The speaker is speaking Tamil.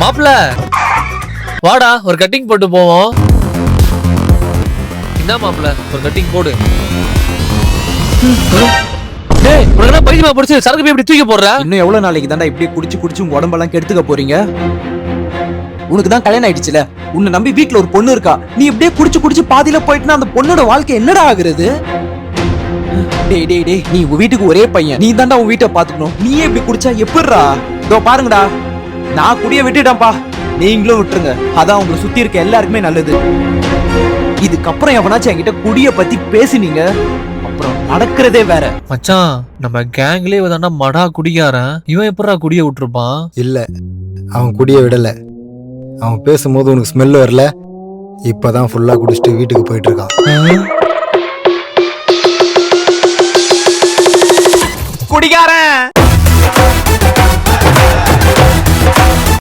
மாப்பிள்ள வாடா ஒரு கட்டிங் போட்டு போவோம். என்ன மாப்பிள்ள ஒரு கட்டிங் போடு. டேய் உனக்கு பைத்தியமா பிடிச்சு சரக்கு போய் இப்படி தூக்கி போடுற? இன்னும் எவ்வளவு நாளைக்கு தாண்டா இப்படியே குடிச்சு குடிச்சு உங்க உடம்பெல்லாம் கெடுத்துக்க போறீங்க? உனக்கு தான் கல்யாணம் ஆயிடுச்சுல, உன்னை நம்பி வீட்டுல ஒரு பொண்ணு இருக்கா. நீ இப்படியே குடிச்சு குடிச்சு பாதியில போயிட்டுனா அந்த பொண்ணோட வாழ்க்கை என்னடா ஆகுறது? டேய் டேய் டேய், நீ உன் வீட்டுக்கு ஒரே பையன், நீ தாண்டா உன் வீட்டை பாத்துக்கணும். நீயே இப்படி குடிச்சா எப்படிடா? இதோ பாருங்கடா, நான் குடிய விட்டுட்டேன்ப்பா, நீங்களும் விட்டுருங்க. அதான் உங்களை சுத்தி இருக்க எல்லாருக்குமே நல்லது. இதுக்கப்புறம் எவனாச்சும் என்கிட்ட குடிய பத்தி பேசுனீங்க, அப்புறம் நடக்கிறதே வேற. மச்சான் நம்ம கேங்லயே தாண்டா மடா குடிக்காரன். இவன் எப்படா குடிய விட்டுருப்பான்? இல்ல, அவன் குடிய விடல. அவன் பேசும்போது உனக்கு ஸ்மெல் வரல, இப்பதான் ஃபுல்லா குடிச்சிட்டு வீட்டுக்கு போயிட்டு இருக்கான். குடிகாரன்